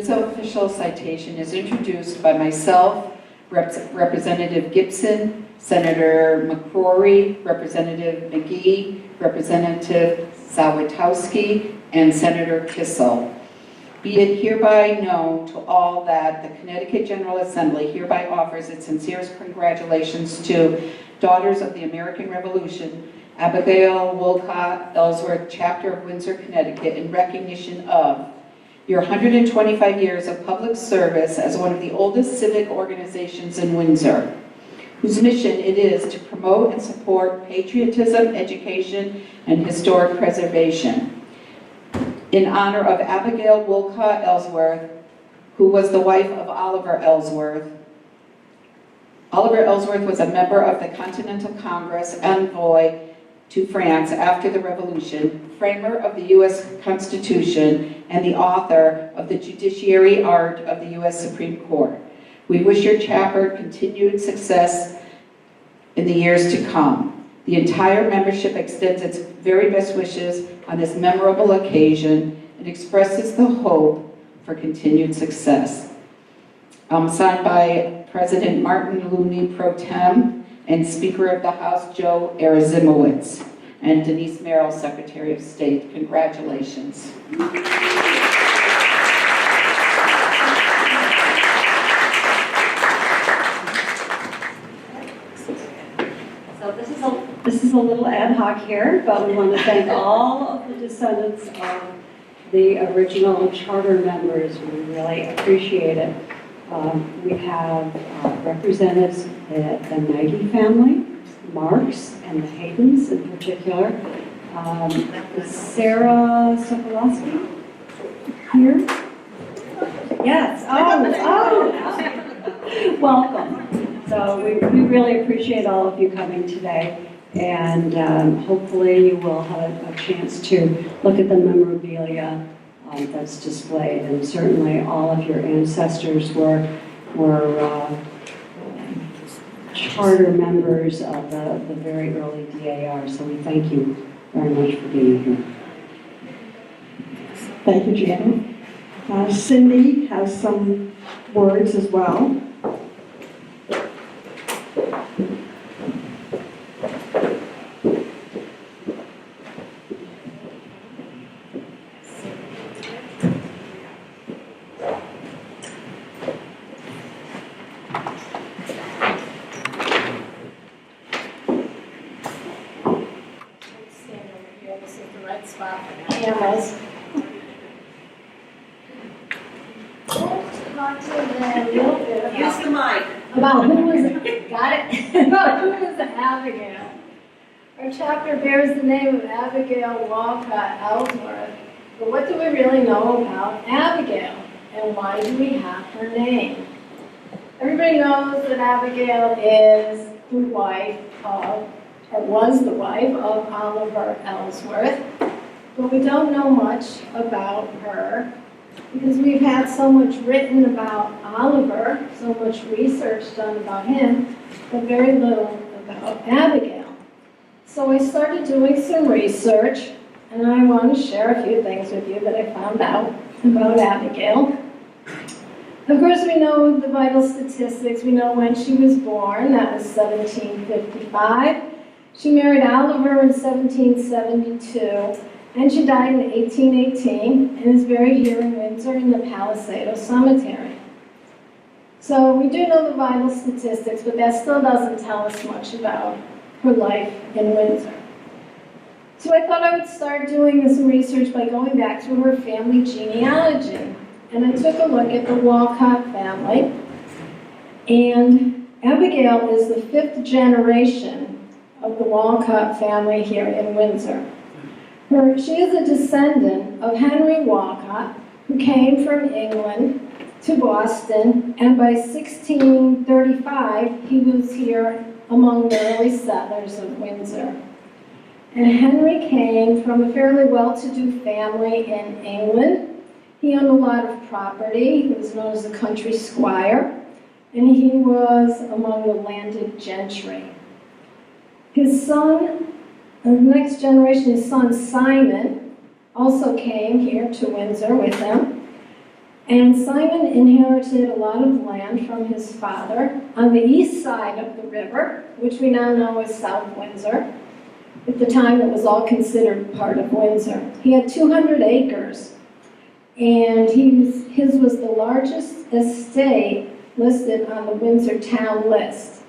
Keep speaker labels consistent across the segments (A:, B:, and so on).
A: This official citation is introduced by myself, Representative Gibson, Senator McCrory, Representative McGee, Representative Sawatowski, and Senator Kissel. Be it hereby known to all that the Connecticut General Assembly hereby offers its sincerest congratulations to Daughters of the American Revolution, Abigail Wolcott Ellsworth Chapter of Windsor, Connecticut, in recognition of your 125 years of public service as one of the oldest civic organizations in Windsor, whose mission it is to promote and support patriotism, education, and historic preservation. In honor of Abigail Wolcott Ellsworth, who was the wife of Oliver Ellsworth. Oliver Ellsworth was a member of the Continental Congress, envoy to France after the Revolution, framer of the U.S. Constitution, and the author of the Judiciary Art of the U.S. Supreme Court. We wish your chapter continued success in the years to come. The entire membership extends its very best wishes on this memorable occasion and expresses the hope for continued success. Signed by President Martin Looney Pro Tem and Speaker of the House Joe Arizimowitz, and Denise Merrill, Secretary of State. Congratulations.
B: So this is a little ad hoc here, but we want to thank all of the descendants of the original charter members. We really appreciate it. We have representatives of the Nagy family, Marks, and the Haydens in particular. Is Sarah Sokolowski here? Yes. Oh. Welcome. So we really appreciate all of you coming today, and hopefully you will have a chance to look at the memorabilia that's displayed, and certainly all of your ancestors were charter members of the very early DAR, so we thank you very much for being here.
C: Thank you, Janet. Cindy has some words as well.
D: Cameras. Talk to them a little bit about,
E: Use the mic.
D: about who was, got it? About who was Abigail. Our chapter bears the name of Abigail Wolcott Ellsworth, but what do we really know about Abigail, and why do we have her name? Everybody knows that Abigail is the wife of, or was the wife of Oliver Ellsworth. But we don't know much about her because we've had so much written about Oliver, so much research done about him, but very little about Abigail. So I started doing some research, and I want to share a few things with you that I found out about Abigail. Of course, we know the vital statistics. We know when she was born. That was 1755. She married Oliver in 1772. And she died in 1818 and is buried here in Windsor in the Palisado Cemetery. So we do know the vital statistics, but that still doesn't tell us much about her life in Windsor. So I thought I would start doing some research by going back to her family genealogy. And I took a look at the Wolcott family. And Abigail is the 5th generation of the Wolcott family here in Windsor. She is a descendant of Henry Wolcott, who came from England to Boston, and by 1635, he was here among the early settlers of Windsor. And Henry came from a fairly well-to-do family in England. He owned a lot of property. He was known as a country squire, and he was among the landed gentry. His son, the next generation, his son Simon, also came here to Windsor with him. And Simon inherited a lot of land from his father on the east side of the river, which we now know as South Windsor. At the time, it was all considered part of Windsor. He had 200 acres, and his was the largest estate listed on the Windsor town list.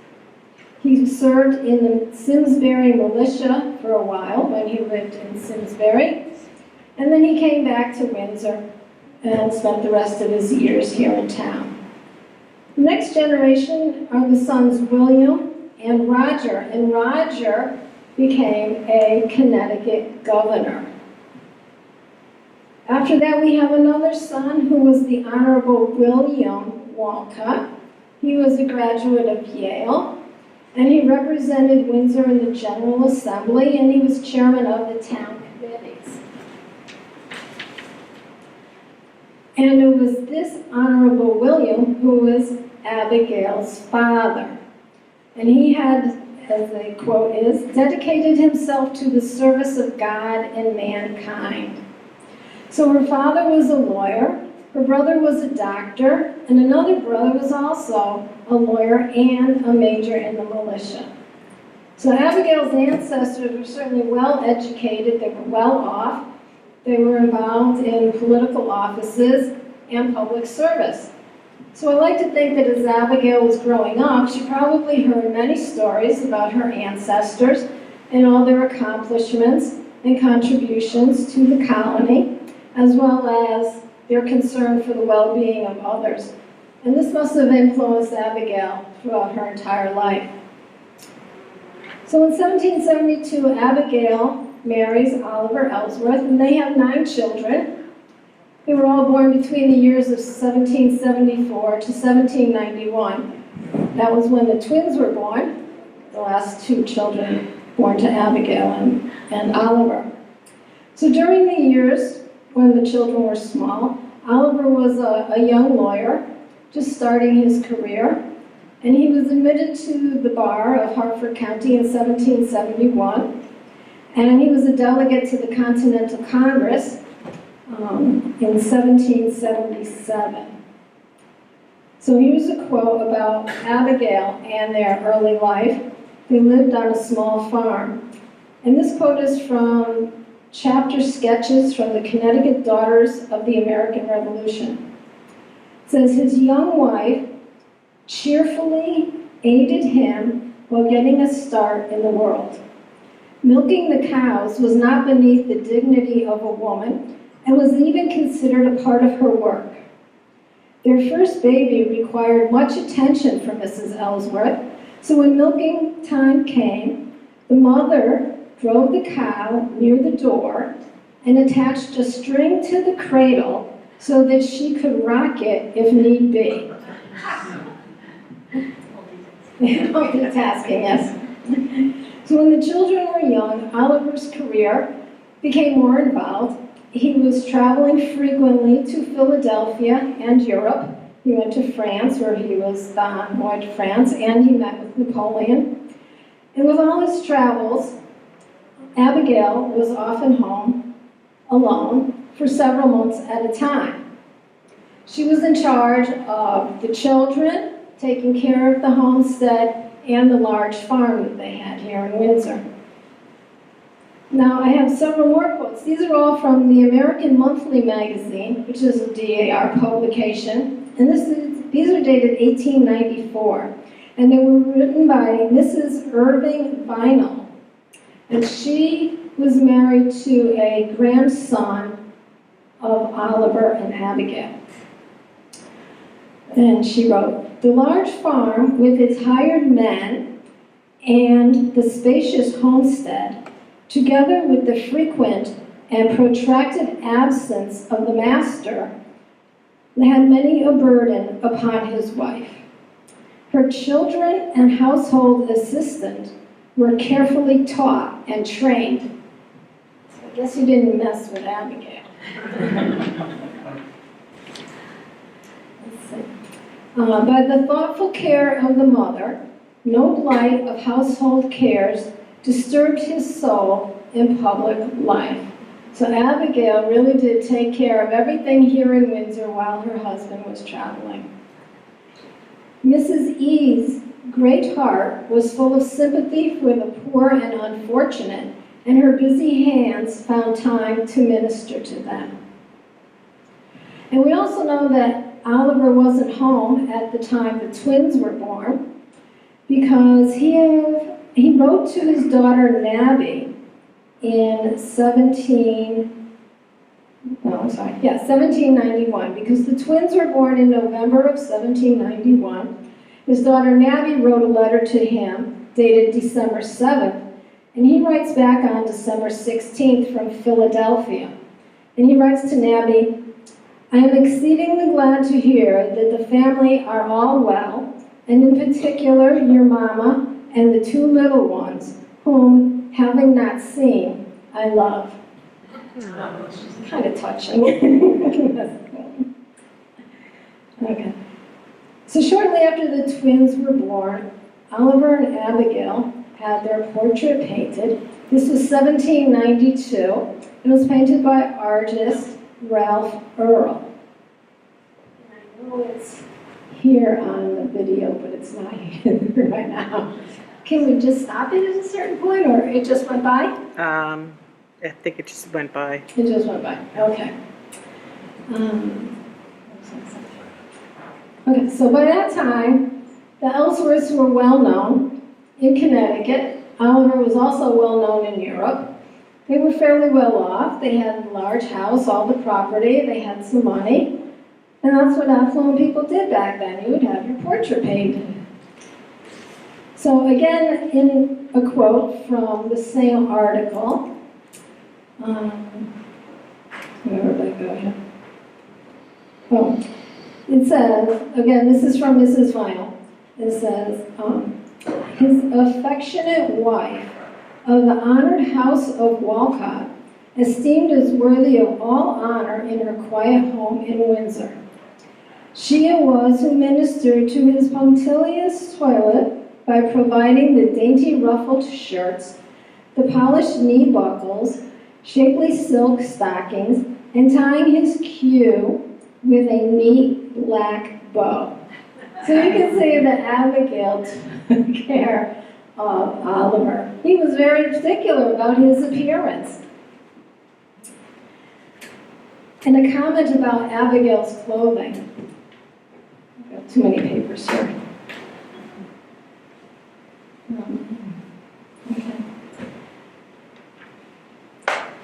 D: He served in the Simsbury militia for a while when he lived in Simsbury, and then he came back to Windsor and spent the rest of his years here in town. The next generation are the sons William and Roger became a Connecticut governor. After that, we have another son who was the Honorable William Wolcott. He was a graduate of Yale, and he represented Windsor in the General Assembly, and he was chairman of the town committees. And it was this Honorable William who was Abigail's father. And he had, as the quote is, dedicated himself to the service of God and mankind. So her father was a lawyer, her brother was a doctor, and another brother was also a lawyer and a major in the militia. So Abigail's ancestors were certainly well educated, they were well off, they were involved in political offices and public service. So I like to think that as Abigail was growing up, she probably heard many stories about her ancestors and all their accomplishments and contributions to the colony, as well as their concern for the well-being of others. And this must have influenced Abigail throughout her entire life. So in 1772, Abigail marries Oliver Ellsworth, and they have 9 children. They were all born between the years of 1774 to 1791. That was when the twins were born, the last 2 children born to Abigail and Oliver. So during the years when the children were small, Oliver was a young lawyer, just starting his career, and he was admitted to the bar of Hartford County in 1771, and he was a delegate to the Continental Congress in 1777. So here's a quote about Abigail and their early life. They lived on a small farm. And this quote is from chapter sketches from the Connecticut Daughters of the American Revolution. It says, his young wife cheerfully aided him while getting a start in the world. Milking the cows was not beneath the dignity of a woman and was even considered a part of her work. Their first baby required much attention from Mrs. Ellsworth, so when milking time came, the mother drove the cow near the door and attached a string to the cradle so that she could rock it if need be. Multitasking, yes. So when the children were young, Oliver's career became more involved. He was traveling frequently to Philadelphia and Europe. He went to France, where he was the envoy to France, and he met with Napoleon. And with all his travels, Abigail was often home alone for several months at a time. She was in charge of the children, taking care of the homestead, and the large farm that they had here in Windsor. Now, I have several more quotes. These are all from the American Monthly Magazine, which is a DAR publication, and these are dated 1894, and they were written by Mrs. Irving Vinell, and she was married to a grandson of Oliver and Abigail. And she wrote, the large farm with its hired men and the spacious homestead, together with the frequent and protracted absence of the master, had many a burden upon his wife. Her children and household assistant were carefully taught and trained. So I guess you didn't mess with Abigail. Let's see. By the thoughtful care of the mother, no blight of household cares disturbed his soul in public life. So Abigail really did take care of everything here in Windsor while her husband was traveling. Mrs. E's great heart was full of sympathy for the poor and unfortunate, and her busy hands found time to minister to them. And we also know that Oliver wasn't home at the time the twins were born, because he wrote to his daughter Nabby in 1791, because the twins were born in November of 1791. His daughter Nabby wrote a letter to him dated December 7th, and he writes back on December 16th from Philadelphia. And he writes to Nabby, "I am exceedingly glad to hear that the family are all well, and in particular your mama and the two little ones, whom, having not seen, I love." Kind of touching. Okay. So shortly after the twins were born, Oliver and Abigail had their portrait painted. This was 1792. It was painted by artist Ralph Earl. And I know it's here on the video, but it's not here right now. Can we just stop it at a certain point, or it just went by?
E: I think it just went by.
D: It just went by, okay. Okay, so by that time, the Ellsworths were well known in Connecticut. Oliver was also well known in Europe. They were fairly well off. They had a large house, all the property, they had some money. And that's what affluent people did back then. You would have your portrait painted. So again, in a quote from the same article, where did that go here? Oh, it says, again, this is from Mrs. Vinyl. It says, his affectionate wife of the honored house of Wolcott, esteemed as worthy of all honor in her quiet home in Windsor. She it was who ministered to his punctilious toilet by providing the dainty ruffled shirts, the polished knee buckles, shapely silk stockings, and tying his queue with a neat black bow. So you can see that Abigail took care of Oliver. He was very particular about his appearance. And a comment about Abigail's clothing. I've got too many papers here. Okay.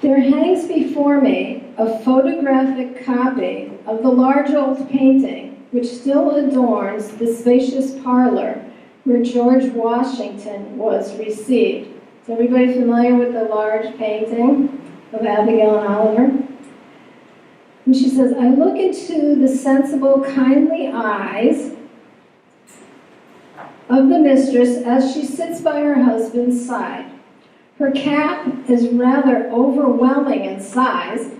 D: There hangs before me a photographic copy of the large old painting which still adorns the spacious parlor where George Washington was received. Is everybody familiar with the large painting of Abigail and Oliver? And she says, I look into the sensible, kindly eyes of the mistress as she sits by her husband's side. Her cap is rather overwhelming in size,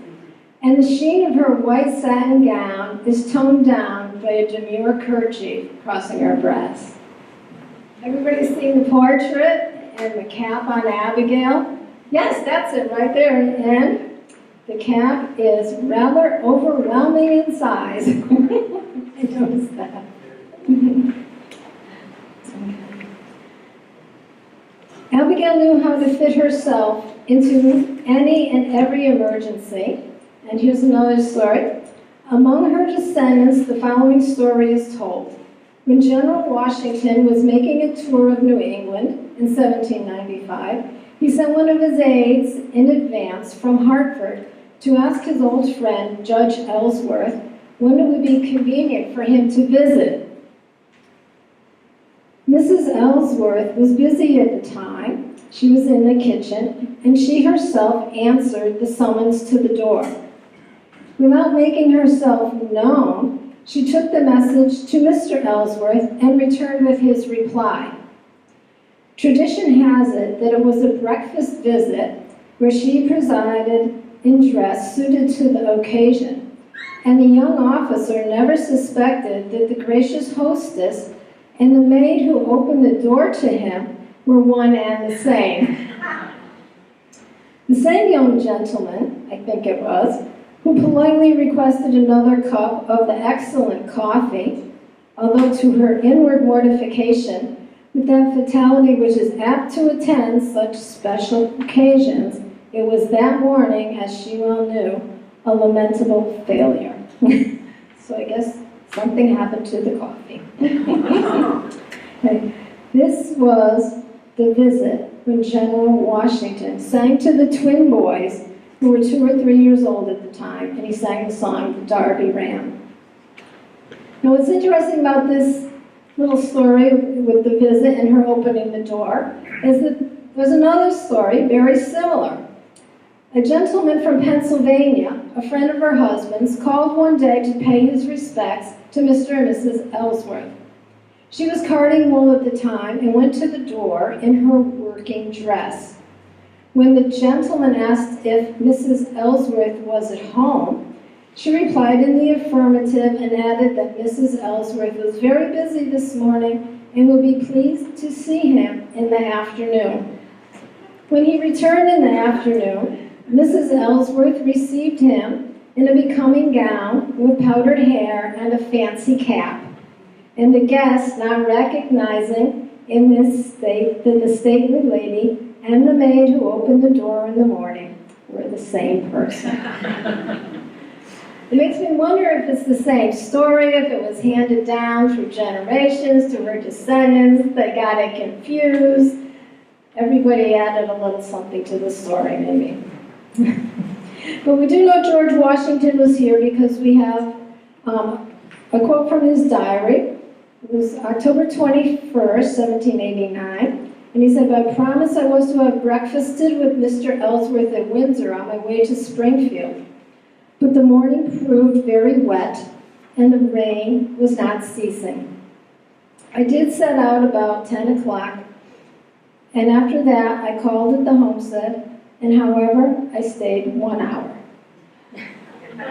D: and the sheen of her white satin gown is toned down by a demure kerchief crossing her breast. Everybody seen the portrait and the cap on Abigail? Yes, that's it right there. And the cap is rather overwhelming in size. I noticed that. Abigail knew how to fit herself into any and every emergency. And here's another story. Among her descendants, the following story is told. When General Washington was making a tour of New England in 1795, he sent one of his aides in advance from Hartford to ask his old friend, Judge Ellsworth, when it would be convenient for him to visit. Mrs. Ellsworth was busy at the time. She was in the kitchen, and she herself answered the summons to the door. Without making herself known, she took the message to Mr. Ellsworth and returned with his reply. Tradition has it that it was a breakfast visit where she presided in dress suited to the occasion, and the young officer never suspected that the gracious hostess and the maid who opened the door to him were one and the same. The same young gentleman, I think it was, who politely requested another cup of the excellent coffee, although to her inward mortification, with that fatality which is apt to attend such special occasions, it was that morning, as she well knew, a lamentable failure. So I guess something happened to the coffee. Okay. This was the visit when General Washington sang to the twin boys, who were 2 or 3 years old at the time, and he sang the song, "The Derby Ran." Now what's interesting about this little story with the visit and her opening the door is that there's another story very similar. A gentleman from Pennsylvania, a friend of her husband's, called one day to pay his respects to Mr. and Mrs. Ellsworth. She was carding wool at the time and went to the door in her working dress. When the gentleman asked if Mrs. Ellsworth was at home, she replied in the affirmative and added that Mrs. Ellsworth was very busy this morning and would be pleased to see him in the afternoon. When he returned in the afternoon, Mrs. Ellsworth received him in a becoming gown with powdered hair and a fancy cap. And the guest, not recognizing in this state that the stately lady and the maid who opened the door in the morning were the same person. It makes me wonder if it's the same story, if it was handed down through generations to her descendants, they got it confused. Everybody added a little something to the story, maybe. But we do know George Washington was here because we have a quote from his diary. It was October 21st, 1789, and he said, "By promise I was to have breakfasted with Mr. Ellsworth at Windsor on my way to Springfield. But the morning proved very wet, and the rain was not ceasing. I did set out about 10 o'clock, and after that I called at the homestead, and however, I stayed 1 hour."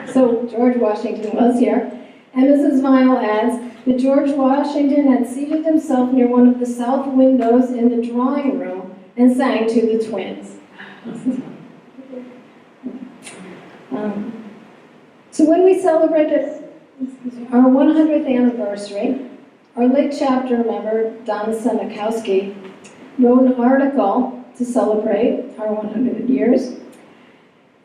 D: So George Washington was here, and Mrs. Vinyl adds that George Washington had seated himself near one of the south windows in the drawing room and sang to the twins. So when we celebrated our 100th anniversary, our late chapter member, Donna Senakowski, wrote an article to celebrate our 100 years.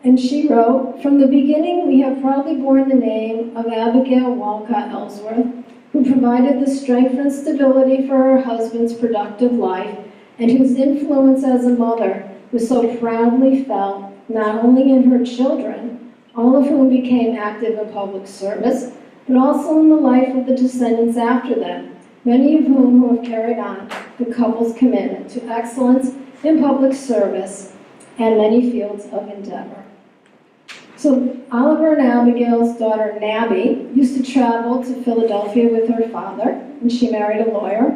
D: And she wrote, "From the beginning, we have proudly borne the name of Abigail Wolcott Ellsworth, who provided the strength and stability for her husband's productive life, and whose influence as a mother was so proudly felt not only in her children, all of whom became active in public service, but also in the life of the descendants after them, many of whom who have carried on the couple's commitment to excellence in public service and many fields of endeavor." So Oliver and Abigail's daughter, Nabby, used to travel to Philadelphia with her father, and she married a lawyer.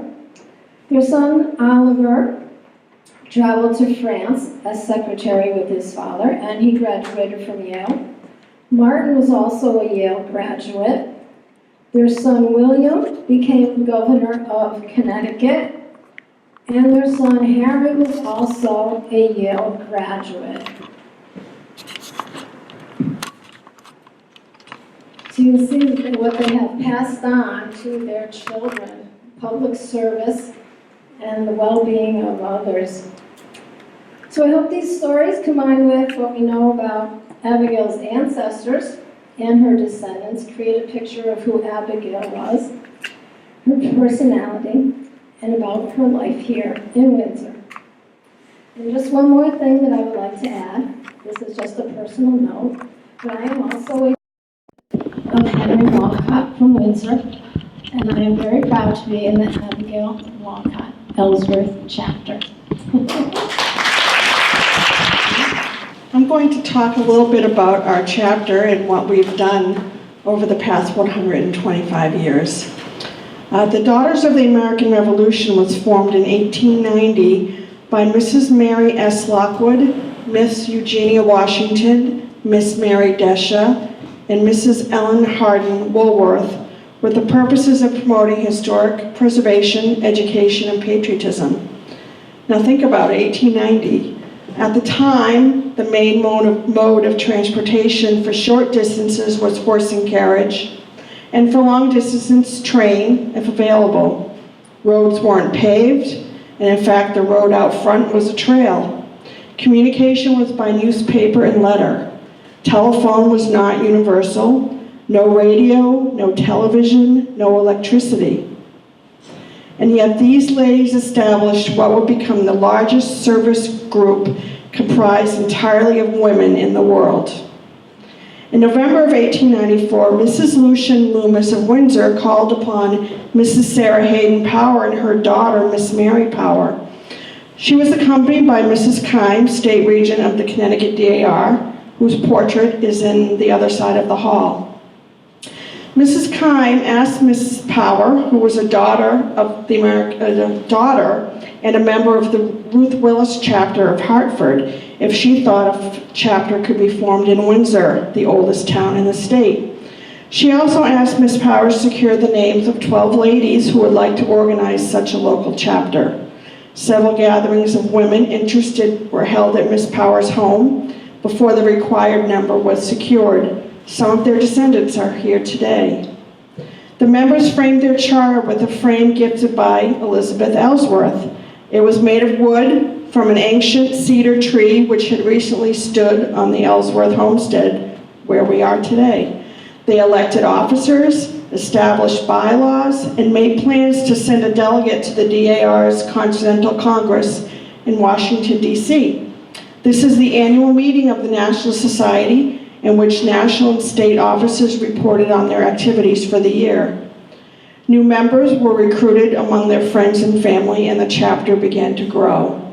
D: Their son, Oliver, traveled to France as secretary with his father, and he graduated from Yale. Martin was also a Yale graduate. Their son, William, became governor of Connecticut, and their son, Harry, was also a Yale graduate. So you can see what they have passed on to their children, public service and the well-being of others. So I hope these stories, combined with what we know about Abigail's ancestors and her descendants, create a picture of who Abigail was, her personality, and about her life here in Windsor. And just one more thing that I would like to add. This is just a personal note, but I am also a of Henry Wolcott from Windsor, and I am very proud to be in the Abigail Wolcott Ellsworth chapter.
C: I'm going to talk a little bit about our chapter and what we've done over the past 125 years. The Daughters of the American Revolution was formed in 1890 by Mrs. Mary S. Lockwood, Miss Eugenia Washington, Miss Mary Desha, and Mrs. Ellen Hardin Woolworth, with the purposes of promoting historic preservation, education, and patriotism. Now think about it, 1890. At the time, the main mode of transportation for short distances was horse and carriage, and for long distance, train, if available. Roads weren't paved, and in fact, the road out front was a trail. Communication was by newspaper and letter. Telephone was not universal. No radio, no television, no electricity. And yet these ladies established what would become the largest service group comprised entirely of women in the world. In November of 1894, Mrs. Lucian Loomis of Windsor called upon Mrs. Sarah Hayden Power and her daughter, Miss Mary Power. She was accompanied by Mrs. Kime, State Regent of the Connecticut DAR, whose portrait is in the other side of the hall. Mrs. Kime asked Mrs. Power, who was a daughter and a member of the Ruth Willis chapter of Hartford, if she thought a chapter could be formed in Windsor, the oldest town in the state. She also asked Miss Power to secure the names of 12 ladies who would like to organize such a local chapter. Several gatherings of women interested were held at Miss Power's home before the required number was secured. Some of their descendants are here today. The members framed their charter with a frame gifted by Elizabeth Ellsworth. It was made of wood from an ancient cedar tree which had recently stood on the Ellsworth homestead where we are today. They elected officers, established bylaws, and made plans to send a delegate to the DAR's Continental Congress in Washington, D.C. This is the annual meeting of the National Society in which national and state officers reported on their activities for the year. New members were recruited among their friends and family, and the chapter began to grow.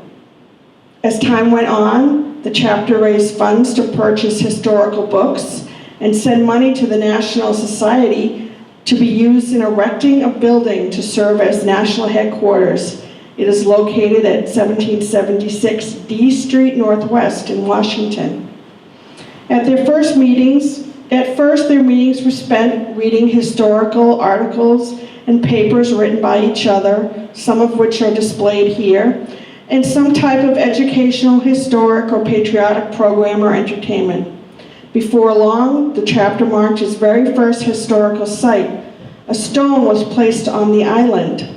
C: As time went on, the chapter raised funds to purchase historical books and send money to the National Society to be used in erecting a building to serve as national headquarters. It is located at 1776 D Street Northwest in Washington. At first, their meetings were spent reading historical articles and papers written by each other, some of which are displayed here, and some type of educational, historic, or patriotic program or entertainment. Before long, the chapter marked its very first historical site. A stone was placed on the island,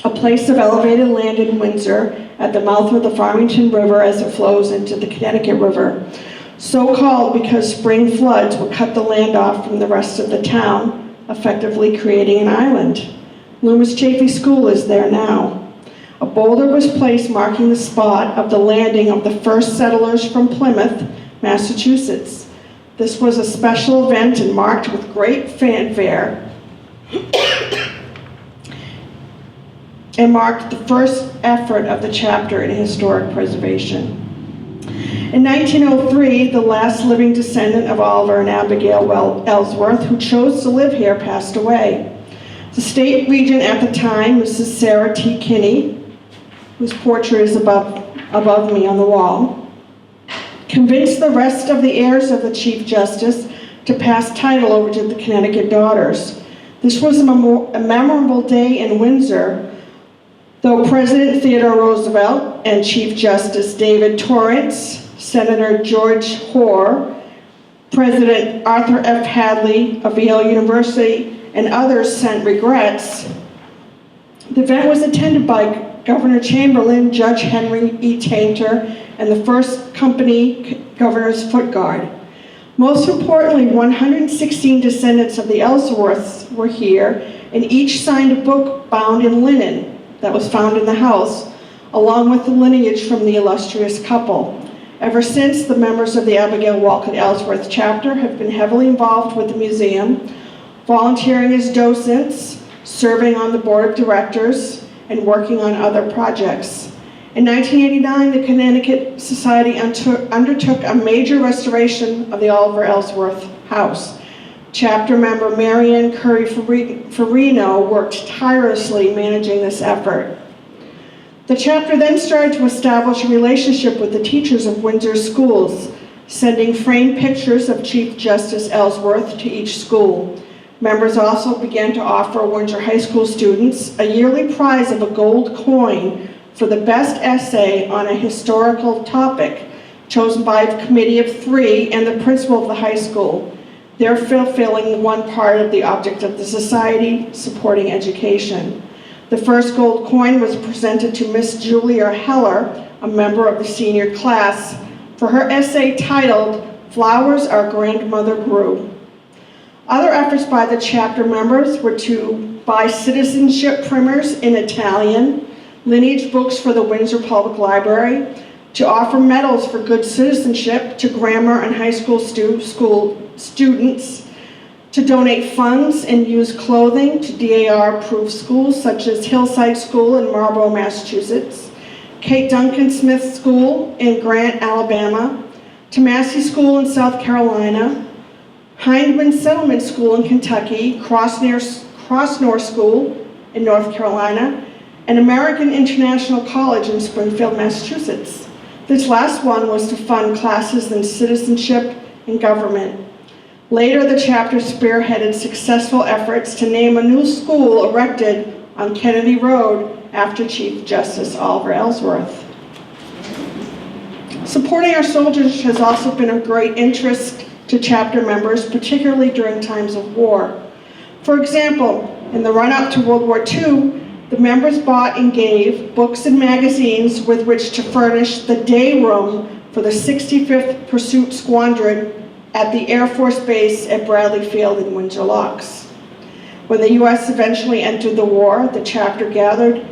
C: a place of elevated land in Windsor at the mouth of the Farmington River as it flows into the Connecticut River. So called because spring floods would cut the land off from the rest of the town, effectively creating an island. Loomis Chaffee School is there now. A boulder was placed marking the spot of the landing of the first settlers from Plymouth, Massachusetts. This was a special event and marked with great fanfare and marked the first effort of the chapter in historic preservation. In 1903, the last living descendant of Oliver and Abigail Ellsworth, who chose to live here, passed away. The state regent at the time, Mrs. Sarah T. Kinney, whose portrait is above me on the wall, convinced the rest of the heirs of the Chief Justice to pass title over to the Connecticut daughters. This was a memorable day in Windsor, though President Theodore Roosevelt and Chief Justice David Torrance, Senator George Hoare, President Arthur F. Hadley of Yale University, and others sent regrets. The event was attended by Governor Chamberlain, Judge Henry E. Tainter, and the First Company Governor's Foot Guard. Most importantly, 116 descendants of the Ellsworths were here, and each signed a book bound in linen that was found in the house, along with the lineage from the illustrious couple. Ever since, the members of the Abigail Wolcott Ellsworth chapter have been heavily involved with the museum, volunteering as docents, serving on the board of directors, and working on other projects. In 1989, the Connecticut Society undertook a major restoration of the Oliver Ellsworth house. Chapter member Marianne Curry Farino worked tirelessly managing this effort. The chapter then started to establish a relationship with the teachers of Windsor schools, sending framed pictures of Chief Justice Ellsworth to each school. Members also began to offer Windsor High School students a yearly prize of a gold coin for the best essay on a historical topic, chosen by a committee of 3 and the principal of the high school. They're fulfilling one part of the object of the society, supporting education. The first gold coin was presented to Miss Julia Heller, a member of the senior class, for her essay titled, "Flowers Our Grandmother Grew." Other efforts by the chapter members were to buy citizenship primers in Italian, lineage books for the Windsor Public Library, to offer medals for good citizenship to grammar and high school students, to donate funds and used clothing to DAR-approved schools such as Hillside School in Marlborough, Massachusetts, Kate Duncan Smith School in Grant, Alabama, to Massey School in South Carolina, Hindman Settlement School in Kentucky, Crossnor School in North Carolina, and American International College in Springfield, Massachusetts. This last one was to fund classes in citizenship and government. Later, the chapter spearheaded successful efforts to name a new school erected on Kennedy Road after Chief Justice Oliver Ellsworth. Supporting our soldiers has also been of great interest to chapter members, particularly during times of war. For example, in the run-up to World War II, the members bought and gave books and magazines with which to furnish the day room for the 65th Pursuit Squadron at the Air Force Base at Bradley Field in Windsor Locks. When the U.S. eventually entered the war, the chapter gathered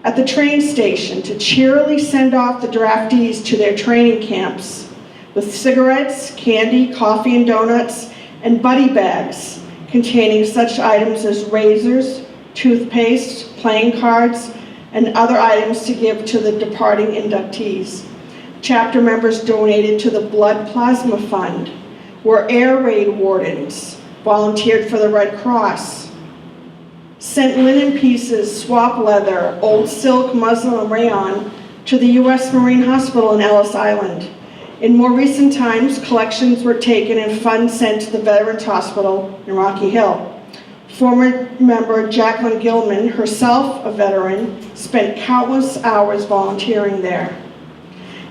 C: at the train station to cheerily send off the draftees to their training camps with cigarettes, candy, coffee and donuts, and buddy bags containing such items as razors, toothpaste, playing cards, and other items to give to the departing inductees. Chapter members donated to the Blood Plasma Fund, where air raid wardens volunteered for the Red Cross, sent linen pieces, swap leather, old silk, muslin, and rayon to the U.S. Marine Hospital in Ellis Island. In more recent times, collections were taken and funds sent to the Veterans Hospital in Rocky Hill. Former member Jacqueline Gilman, herself a veteran, spent countless hours volunteering there.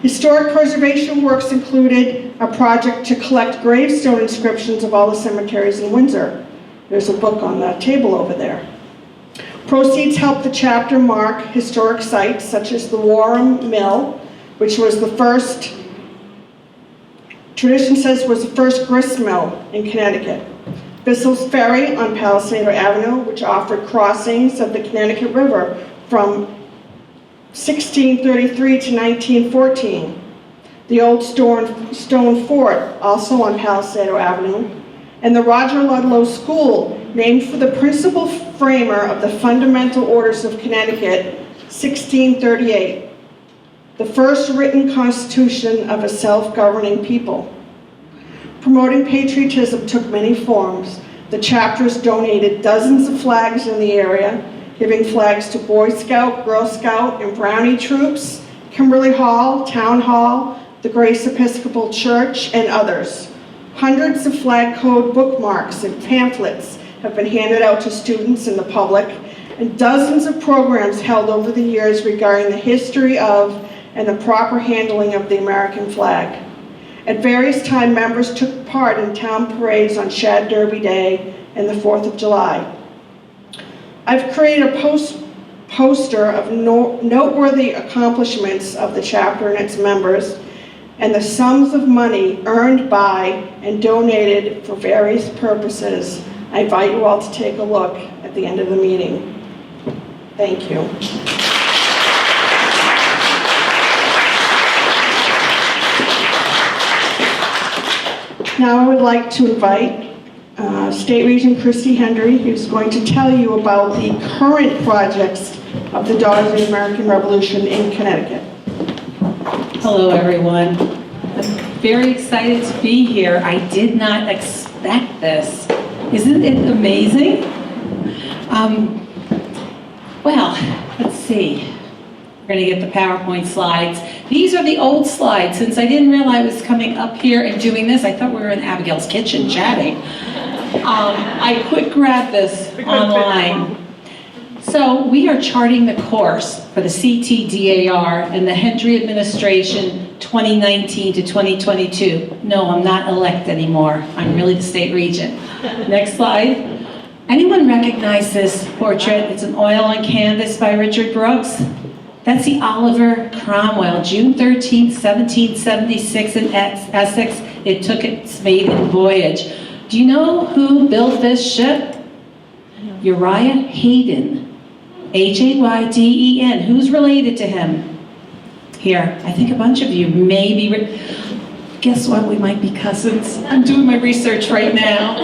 C: Historic preservation works included a project to collect gravestone inscriptions of all the cemeteries in Windsor. There's a book on the table over there. Proceeds helped the chapter mark historic sites such as the Warham Mill, which was the first, tradition says, was the first grist mill in Connecticut. Bissell's Ferry on Palisado Avenue, which offered crossings of the Connecticut River from 1633 to 1914. The old stone fort, also on Palisado Avenue, and the Roger Ludlow School, named for the principal framer of the Fundamental Orders of Connecticut, 1638, the first written constitution of a self-governing people. Promoting patriotism took many forms. The chapters donated dozens of flags in the area, giving flags to Boy Scout, Girl Scout, and Brownie troops, Kimberly Hall, Town Hall, the Grace Episcopal Church, and others. Hundreds of flag code bookmarks and pamphlets have been handed out to students and the public, and dozens of programs held over the years regarding the history of and the proper handling of the American flag. At various times, members took part in town parades on Shad Derby Day and the 4th of July. I've created a poster of noteworthy accomplishments of the chapter and its members, and the sums of money earned by and donated for various purposes. I invite you all to take a look at the end of the meeting. Thank you. Now I would like to invite State Regent Christy Hendry, who's going to tell you about the current projects of the Daughters of the American Revolution in Connecticut.
F: Hello, everyone. I'm very excited to be here. I did not expect this. Isn't it amazing? Well, let's see. We're going to get the PowerPoint slides. These are the old slides. Since I didn't realize I was coming up here and doing this, I thought we were in Abigail's kitchen chatting. I quick grabbed this online. So we are charting the course for the CTDAR and the Hendry administration 2019 to 2022. No, I'm not elect anymore. I'm really the state regent. Next slide. Anyone recognize this portrait? It's an oil on canvas by Richard Brooks. That's the Oliver Cromwell, June 13th, 1776 in Essex. It took its maiden voyage. Do you know who built this ship? Uriah Hayden. Hayden. Who's related to him? Here, I think a bunch of you may be. Guess what? We might be cousins. I'm doing my research right now.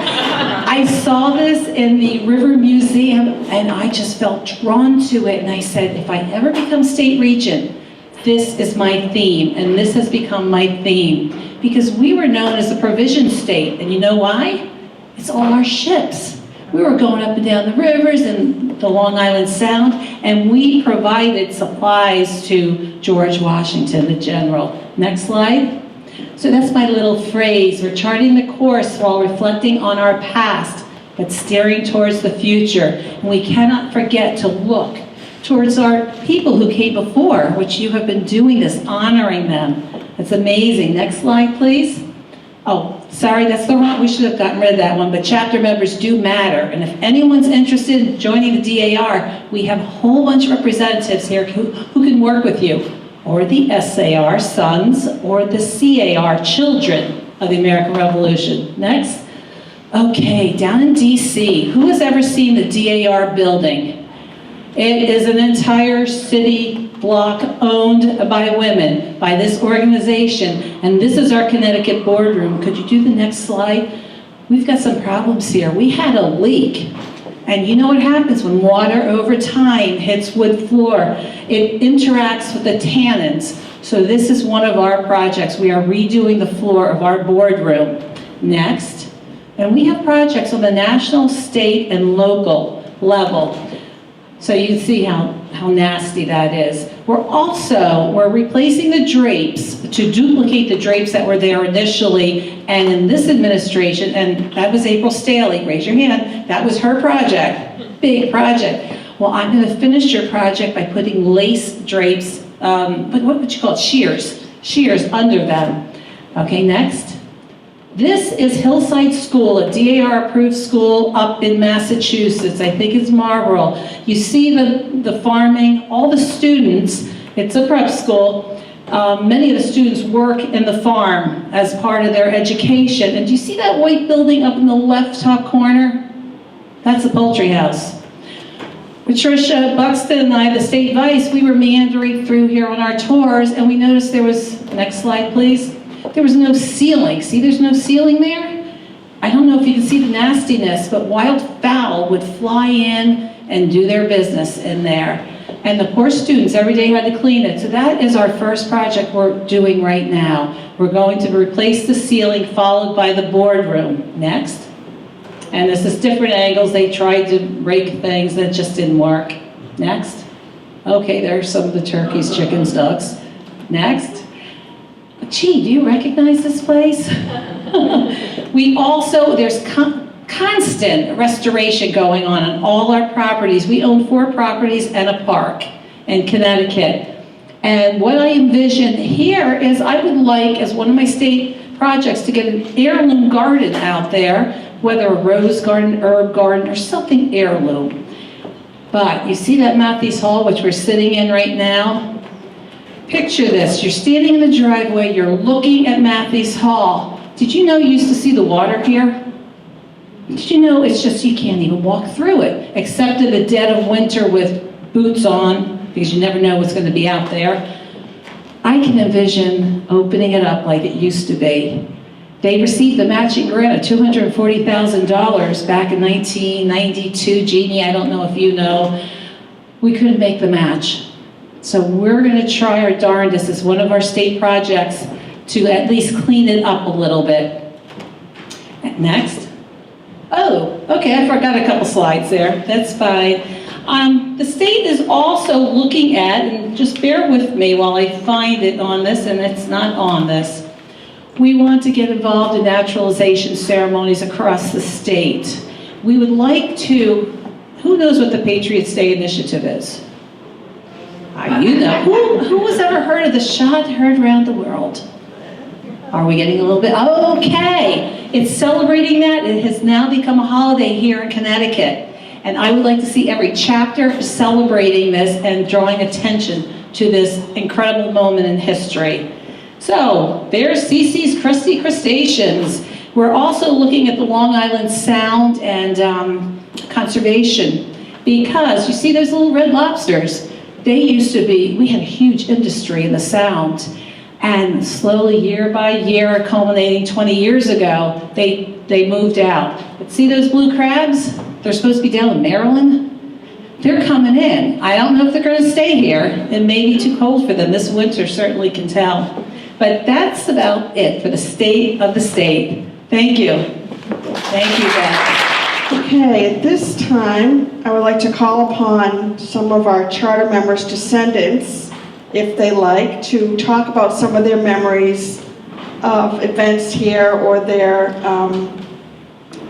F: I saw this in the River Museum and I just felt drawn to it. And I said, if I ever become state regent, this is my theme. And this has become my theme. Because we were known as a provision state. And you know why? It's all our ships. We were going up and down the rivers and the Long Island Sound, and we provided supplies to George Washington, the general. Next slide. So that's my little phrase. We're charting the course while reflecting on our past, but steering towards the future. And we cannot forget to look towards our people who came before, which you have been doing this, honoring them. It's amazing. Next slide, please. Oh, sorry, that's the wrong, we should have gotten rid of that one, but chapter members do matter. And if anyone's interested in joining the DAR, we have a whole bunch of representatives here who can work with you, or the SAR, sons, or the CAR, children of the American Revolution. Next. Okay, down in DC, who has ever seen the DAR building? It is an entire city block owned by women, by this organization, and this is our Connecticut boardroom. Could you do the next slide? We've got some problems here. We had a leak, and you know what happens when water over time hits wood floor? It interacts with the tannins. So this is one of our projects. We are redoing the floor of our boardroom. Next. And we have projects on the national, state, and local level. So you can see how nasty that is. We're replacing the drapes to duplicate the drapes that were there initially, and in this administration, and that was April Staley, raise your hand, that was her project, big project. Well, I'm gonna finish your project by putting lace drapes, what would you call it, shears under them. Okay, next. This is Hillside School, a DAR-approved school up in Massachusetts. I think it's Marlboro. You see the farming, all the students, it's a prep school. Many of the students work in the farm as part of their education. And do you see that white building up in the left top corner? That's the Poultry House. Patricia Buxton and I, the state vice, we were meandering through here on our tours, and we noticed there was, next slide please, there was no ceiling. See, there's no ceiling there? I don't know if you can see the nastiness, but wildfowl would fly in and do their business in there. And the poor students every day had to clean it. So that is our first project we're doing right now. We're going to replace the ceiling, followed by the boardroom. Next. And this is different angles. They tried to rake things that just didn't work. Next. Okay, there's some of the turkeys, chickens, ducks. Next. Gee, do you recognize this place? There's constant restoration going on all our properties. We own 4 properties and a park in Connecticut. And what I envision here is I would like, as one of my state projects, to get an heirloom garden out there, whether a rose garden, herb garden, or something heirloom. But you see that Matthews Hall, which we're sitting in right now? Picture this, you're standing in the driveway, you're looking at Matthews Hall. Did you know you used to see the water here? Did you know it's just you can't even walk through it, except in the dead of winter with boots on, because you never know what's going to be out there. I can envision opening it up like it used to be. They received the matching grant of $240,000 back in 1992. Jeannie, I don't know if you know. We couldn't make the match. So we're going to try our darndest as one of our state projects to at least clean it up a little bit. Next. Oh, okay, I forgot a couple slides there. That's fine. The state is also looking at, and just bear with me while I find it on this, and it's not on this. We want to get involved in naturalization ceremonies across the state. We would like to Who knows what the Patriots Day Initiative is? You know. Who has ever heard of the shot heard around the world? Are we getting a little bit? Okay. It's celebrating that. It has now become a holiday here in Connecticut. And I would like to see every chapter celebrating this and drawing attention to this incredible moment in history. So, there's Cece's Crusty Crustaceans. We're also looking at the Long Island Sound and conservation, because you see those little red lobsters? They used to be, we had a huge industry in the Sound, and slowly, year by year, culminating 20 years ago, they moved out. But see those blue crabs? They're supposed to be down in Maryland. They're coming in. I don't know if they're going to stay here. It may be too cold for them. This winter certainly can tell. But that's about it for the state of the state. Thank you. Thank you, Beth.
C: Okay, at this time, I would like to call upon some of our charter members' descendants, if they like, to talk about some of their memories of events here, or their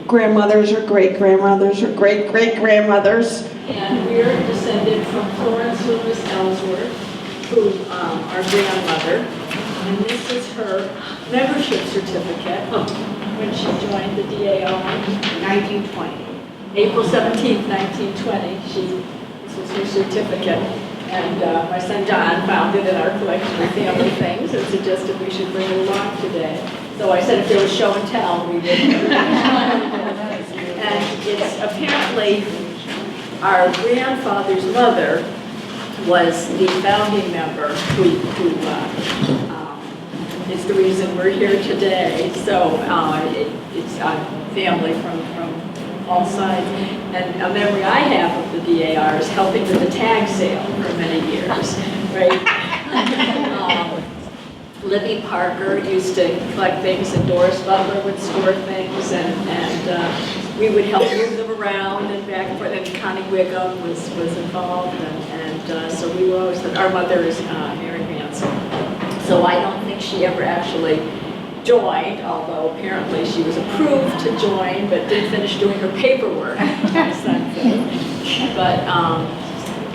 C: grandmothers or great-grandmothers or great-great-grandmothers.
G: And we're descended from Florence Lewis Ellsworth, who our grandmother, and this is her membership certificate when she joined the DAR in 1920. April 17th, 1920, this was her certificate. And my son John found it in our collection of family things and suggested we should bring it along today. So I said if there was show and tell, we would. And it's apparently our grandfather's mother was the founding member who is the reason we're here today. So it's a family from all sides. And a memory I have of the DAR is helping with the tag sale for many years, right? Libby Parker used to collect things, and Doris Butler would store things, and we would help move them around and back and forth. And Connie Wiggum was involved, and so we were always, our mother is Mary Manson. So I don't think she ever actually joined, although apparently she was approved to join, but didn't finish doing her paperwork. But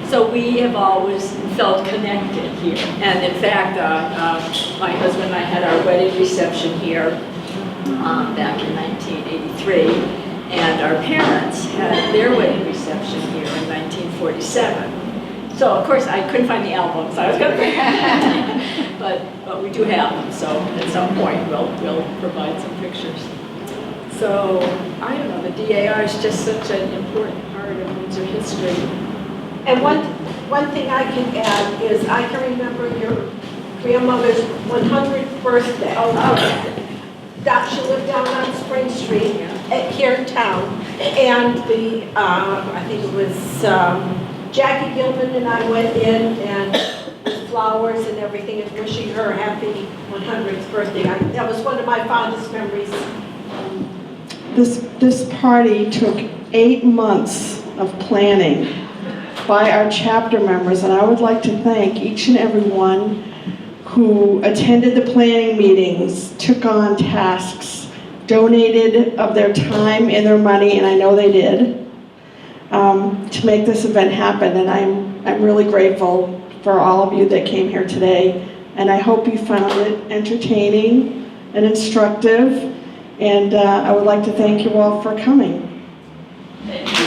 G: so we have always felt connected here. And in fact, my husband and I had our wedding reception here back in 1983, and our parents had their wedding reception here in 1947. So of course I couldn't find the albums. I was going to, but we do have them. So at some point we'll provide some pictures. So I don't know. The DAR is just such an important part of Windsor history.
H: And one thing I can add is I can remember your grandmother's 100th birthday.
G: Oh,
H: She lived down on Spring Street here in town, and I think it was. Jackie Gilman and I went in and with flowers and everything and wishing her a happy 100th birthday. That was one of my fondest memories.
C: This party took 8 months of planning by our chapter members, and I would like to thank each and every one who attended the planning meetings, took on tasks, donated of their time and their money, and I know they did, to make this event happen. And I'm really grateful for all of you that came here today, and I hope you found it entertaining and instructive, and I would like to thank you all for coming.
G: Thank you.